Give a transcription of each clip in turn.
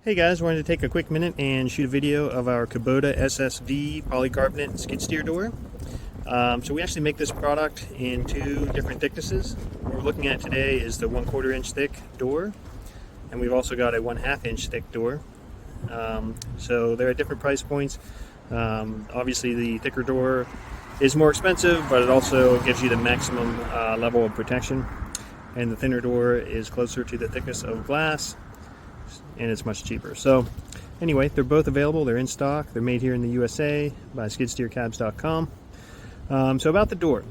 Hey guys, wanted to take a quick minute and shoot a video of our Kubota SSV polycarbonate skid steer door. So we actually make this product in two different thicknesses. What we're looking at today is the 1/4 inch thick door, and we've also got a 1/2 inch thick door. So they're at different price points. Obviously the thicker door is more expensive, but it also gives you the maximum level of protection. And the thinner door is closer to the thickness of glass, and it's much cheaper. So anyway, they're both available. They're in stock. They're made here in the USA by skidsteercabs.com. So about the door,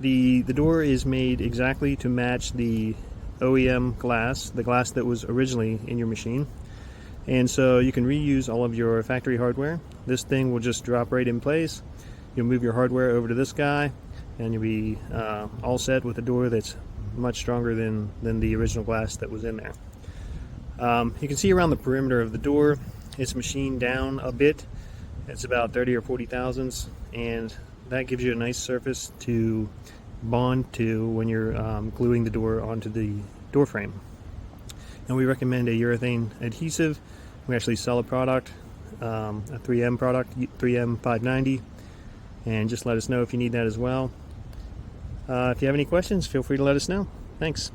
the door is made exactly to match the OEM glass, the glass that was originally in your machine, and so you can reuse all of your factory hardware. This thing will just drop right in place. You'll move your hardware over to this guy and you'll be all set with a door that's much stronger than the original glass that was in there. You can see around the perimeter of the door, it's machined down a bit. It's about 30 or 40 thousandths, and that gives you a nice surface to bond to when you're gluing the door onto the door frame. And we recommend a urethane adhesive. We actually sell a product, a 3M product, 3M 590, and just let us know if you need that as well. If you have any questions, feel free to let us know. Thanks.